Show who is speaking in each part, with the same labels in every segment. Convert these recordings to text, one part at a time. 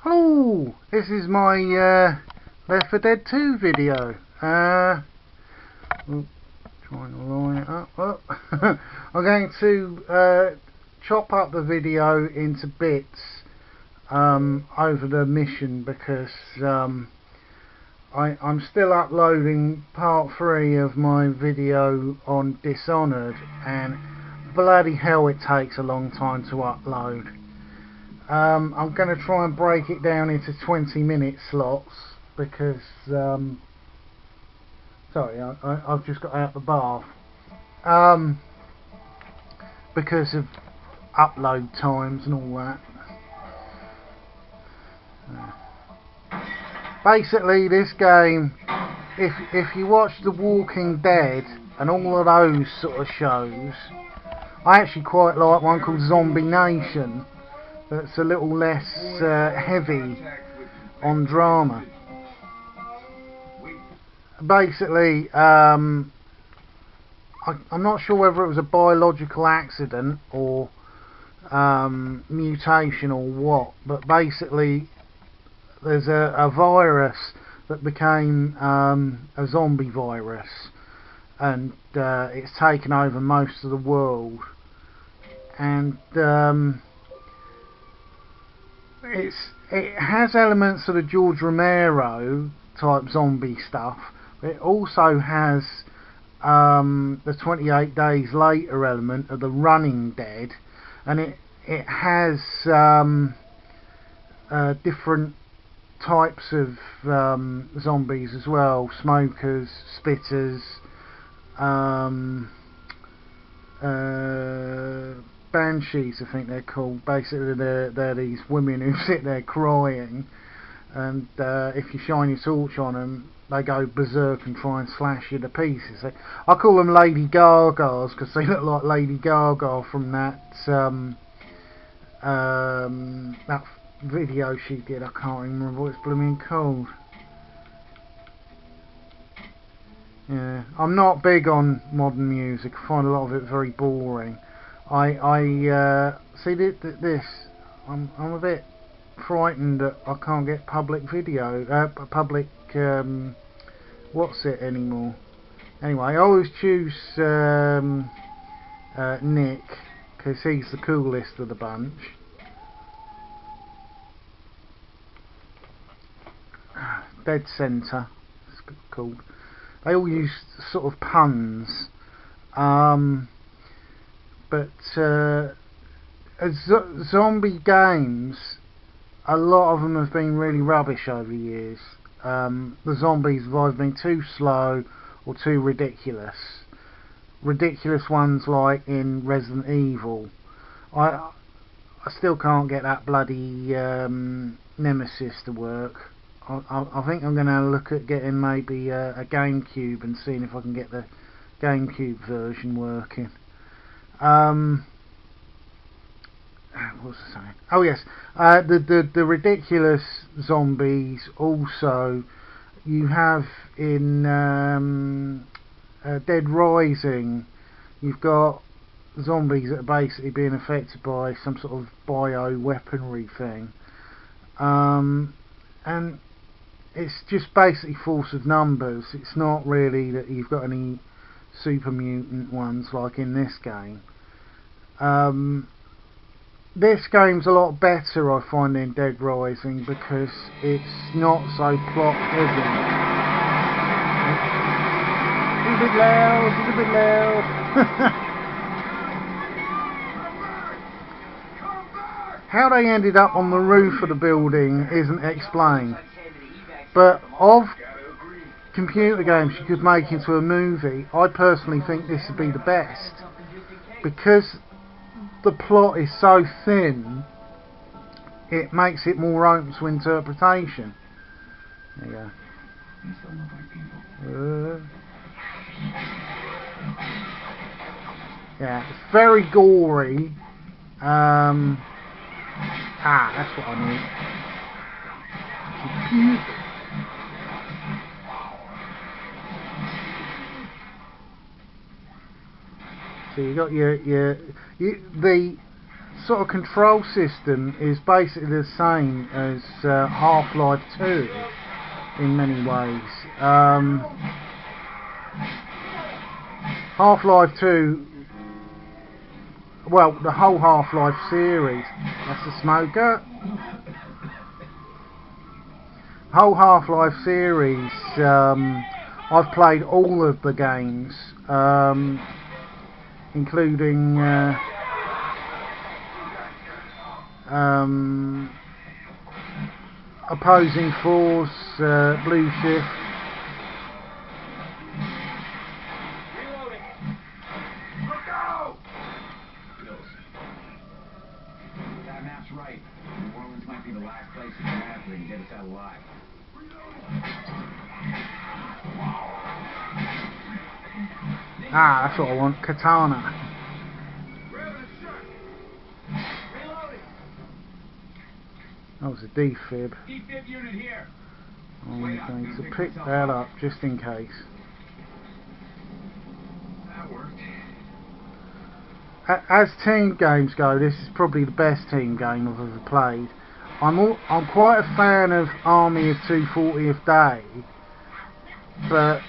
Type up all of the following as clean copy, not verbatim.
Speaker 1: Hello, this is my Left4Dead2 video. Trying to line it up. Oh. I'm going to chop up the video into bits over the mission because I'm still uploading part 3 of my video on Dishonored, and bloody hell it takes a long time to upload. I'm going to try and break it down into 20-minute slots because sorry, I've just got out the bath, because of upload times and all that. Basically, this game, if you watch The Walking Dead and all of those sort of shows, I actually quite like one called Zombie Nation that's a little less heavy on drama. Basically, I'm not sure whether it was a biological accident or mutation or what, but basically there's a virus that became a zombie virus, and it's taken over most of the world, and it has elements of the George Romero type zombie stuff. It also has the 28 Days Later element of the Running Dead, and it has different types of zombies as well: smokers, spitters, banshees, I think they're called. Basically, they're these women who sit there crying, and if you shine your torch on them, they go berserk and try and slash you to pieces. I call them Lady Gagas because they look like Lady Gaga from that that video she did. I can't remember what it's blooming called. Yeah, I'm not big on modern music. I find a lot of it very boring. I see this. I'm a bit frightened that I can't get public video, public what's it anymore. Anyway, I always choose Nick because he's the coolest of the bunch. Dead Center, it's called. They all use sort of puns, but zombie games, a lot of them have been really rubbish over the years. The zombies have either been too slow or too ridiculous. Ridiculous ones like in Resident Evil. I still can't get that bloody Nemesis to work. I think I'm going to look at getting maybe a GameCube and seeing if I can get the GameCube version working. What was I saying? Oh yes, the ridiculous zombies also you have in Dead Rising. You've got zombies that are basically being affected by some sort of bio-weaponry thing, and it's just basically force of numbers. It's not really that you've got any super mutant ones like in this game. This game's a lot better, I find, than Dead Rising because it's not so plot heavy. It's a bit loud, it's a bit loud. How they ended up on the roof of the building isn't explained, but of computer games you could make into a movie, I personally think this would be the best because the plot is so thin. It makes it more open to interpretation. There you go. Yeah, it's very gory. That's what I need. So you got the sort of control system is basically the same as Half-Life 2 in many ways. Half-Life 2, well, the whole Half-Life series, that's a smoker. Whole Half-Life series, I've played all of the games, including Opposing Force, Blue Shift.
Speaker 2: That map's right. New Orleans might be the last place you can have that can get us out alive.
Speaker 1: Ah, that's what I want. Katana. That was a defib.
Speaker 2: Defib unit here.
Speaker 1: I'm going to pick that up just in case.
Speaker 2: That worked.
Speaker 1: As team games go, this is probably the best team game I've ever played. I'm quite a fan of Army of 240th Day, but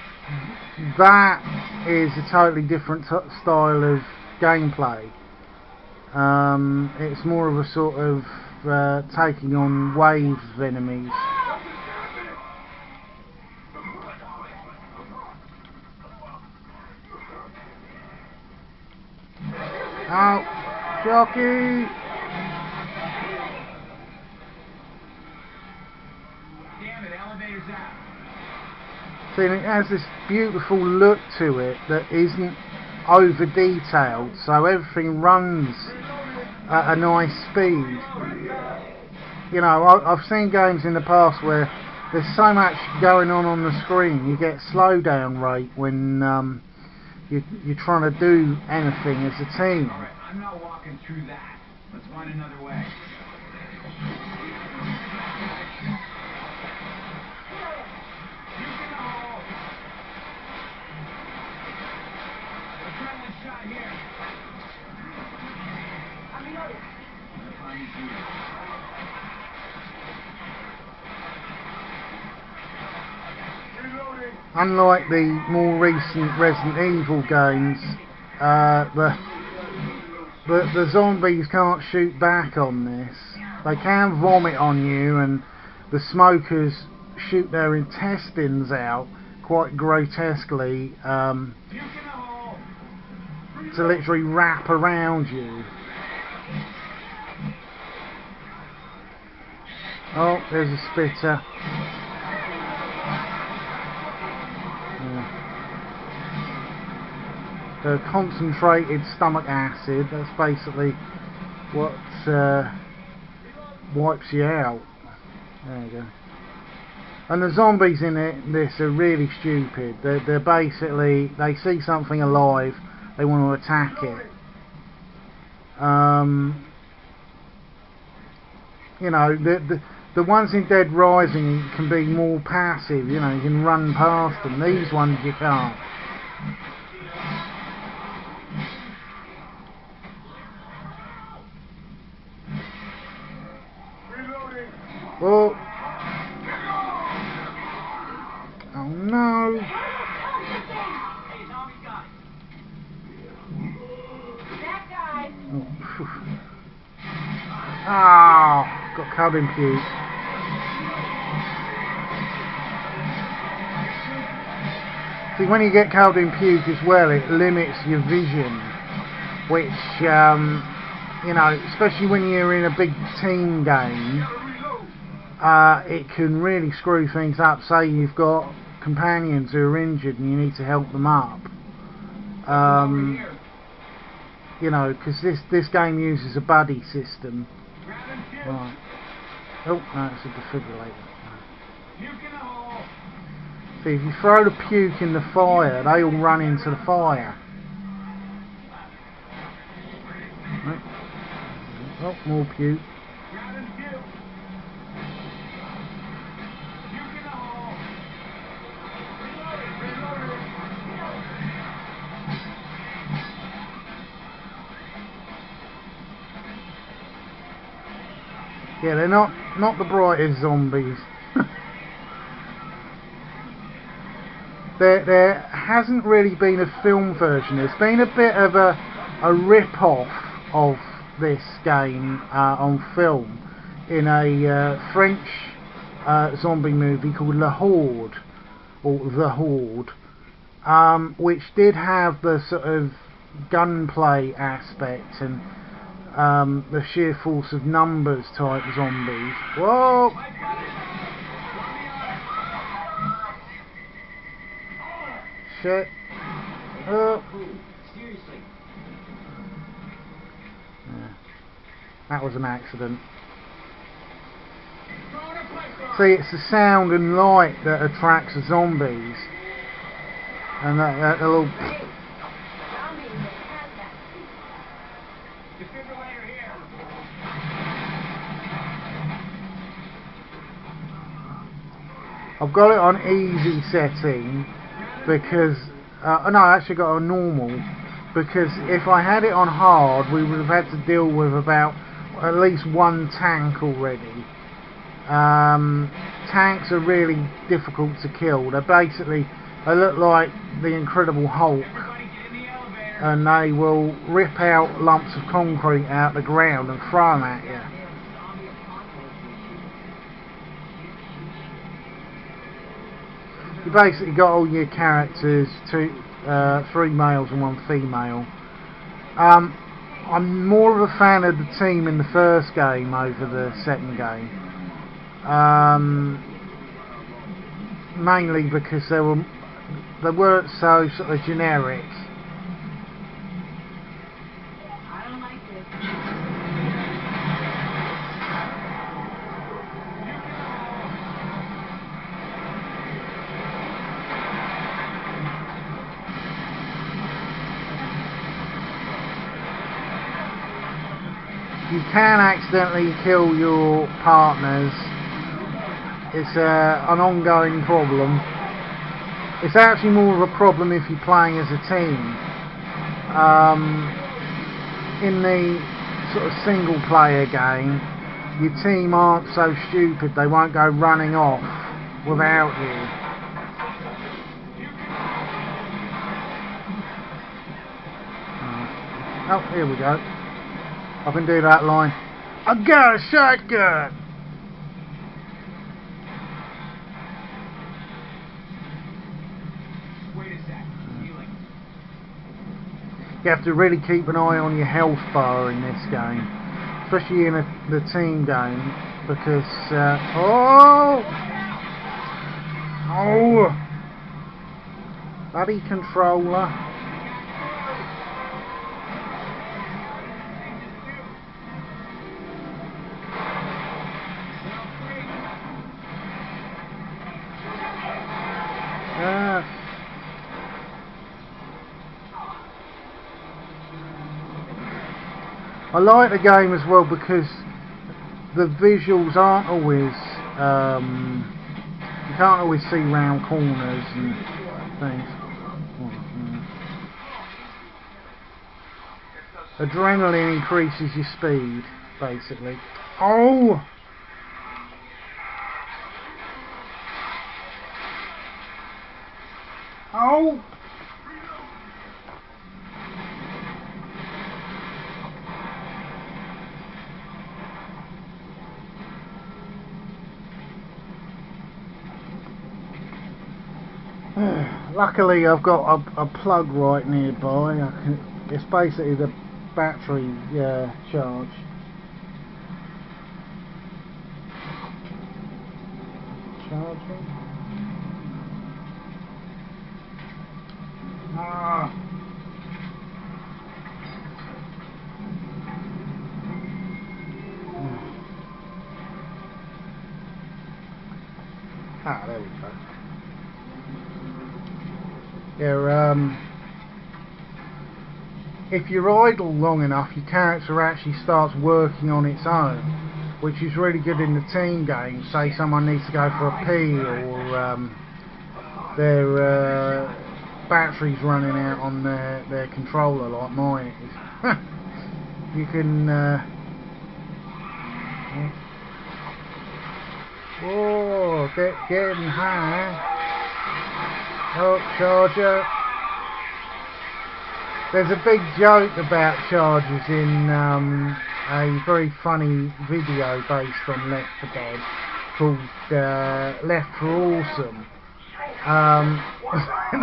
Speaker 1: that is a totally different style of gameplay. It's more of a sort of taking on waves of enemies. Out, jockey!
Speaker 2: Damn it, elevator's out.
Speaker 1: See, it has this beautiful look to it that isn't over detailed, so everything runs at a nice speed. You know, I've seen games in the past where there's so much going on the screen, you get slowdown rate when you're trying to do anything as a team.
Speaker 2: Alright, I'm not walking through that. Let's find another way. Adrenaline shot here. I'm reloading.
Speaker 1: Unlike the more recent Resident Evil games, the zombies can't shoot back on this. They can vomit on you, and the smokers shoot their intestines out quite grotesquely to literally wrap around you. Oh, there's a spitter. The concentrated stomach acid, that's basically what wipes you out. There you go. And the zombies in this are really stupid. They're basically, they see something alive, they want to attack it. You know, the ones in Dead Rising can be more passive, you know, you can run past them. These ones you can't. Oh. Oh no. Oh, got cabin puke. See, when you get cabin puke as well, it limits your vision, which, you know, especially when you're in a big team game, it can really screw things up. Say you've got companions who are injured and you need to help them up. You know, because this game uses a buddy system. Right. Oh, no, it's a defibrillator. See, if you throw the puke in the fire, they all run into the fire. Right. Oh, more puke. Yeah, they're not the brightest zombies. There hasn't really been a film version. There's been a bit of a rip-off of this game on film in a French zombie movie called La Horde, or The Horde, which did have the sort of gunplay aspect and the sheer force of numbers type zombies. Whoa! Shit. Yeah. That was an accident. See, it's the sound and light that attracts the zombies. And that little... I've got it on easy setting because... no, I actually got it on normal, because if I had it on hard we would have had to deal with about at least one tank already. Tanks are really difficult to kill. They look like the Incredible Hulk, and they will rip out lumps of concrete out the ground and throw them at you. You basically got all your characters, three males and one female. I'm more of a fan of the team in the first game over the second game. Mainly because they weren't so sort of generic.
Speaker 3: I don't like this.
Speaker 1: You can accidentally kill your partners. It's an ongoing problem. It's actually more of a problem if you're playing as a team. In the sort of single player game, your team aren't so stupid, they won't go running off without you. Oh, here we go. I can do that line. I got a shotgun! You have to really keep an eye on your health bar in this game, especially in the team game, because bloody controller. I like the game as well because the visuals aren't always, you can't always see round corners and things. Adrenaline increases your speed, basically. Oh! Oh! Luckily I've got a plug right nearby. It's basically the battery charge. Charging. Ah. Ah, there we go. Yeah, if you're idle long enough, your character actually starts working on its own, which is really good in the team game. Say someone needs to go for a pee, or their battery's running out on their controller, like mine is. You can Oh, getting high. Oh, Charger. There's a big joke about Chargers in a very funny video based on Left 4 Dead called Left for Awesome.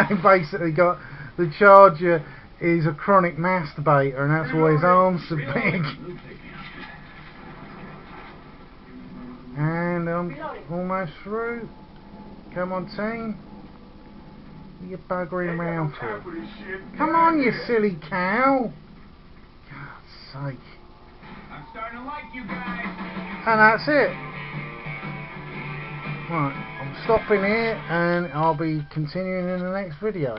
Speaker 1: They basically got the Charger is a chronic masturbator and that's why his arms are big. And I'm almost through. Come on, team. What are you buggering around for? Come on, you silly cow. God's sake.
Speaker 2: I'm starting to like you guys.
Speaker 1: And that's it. Right, I'm stopping here and I'll be continuing in the next video.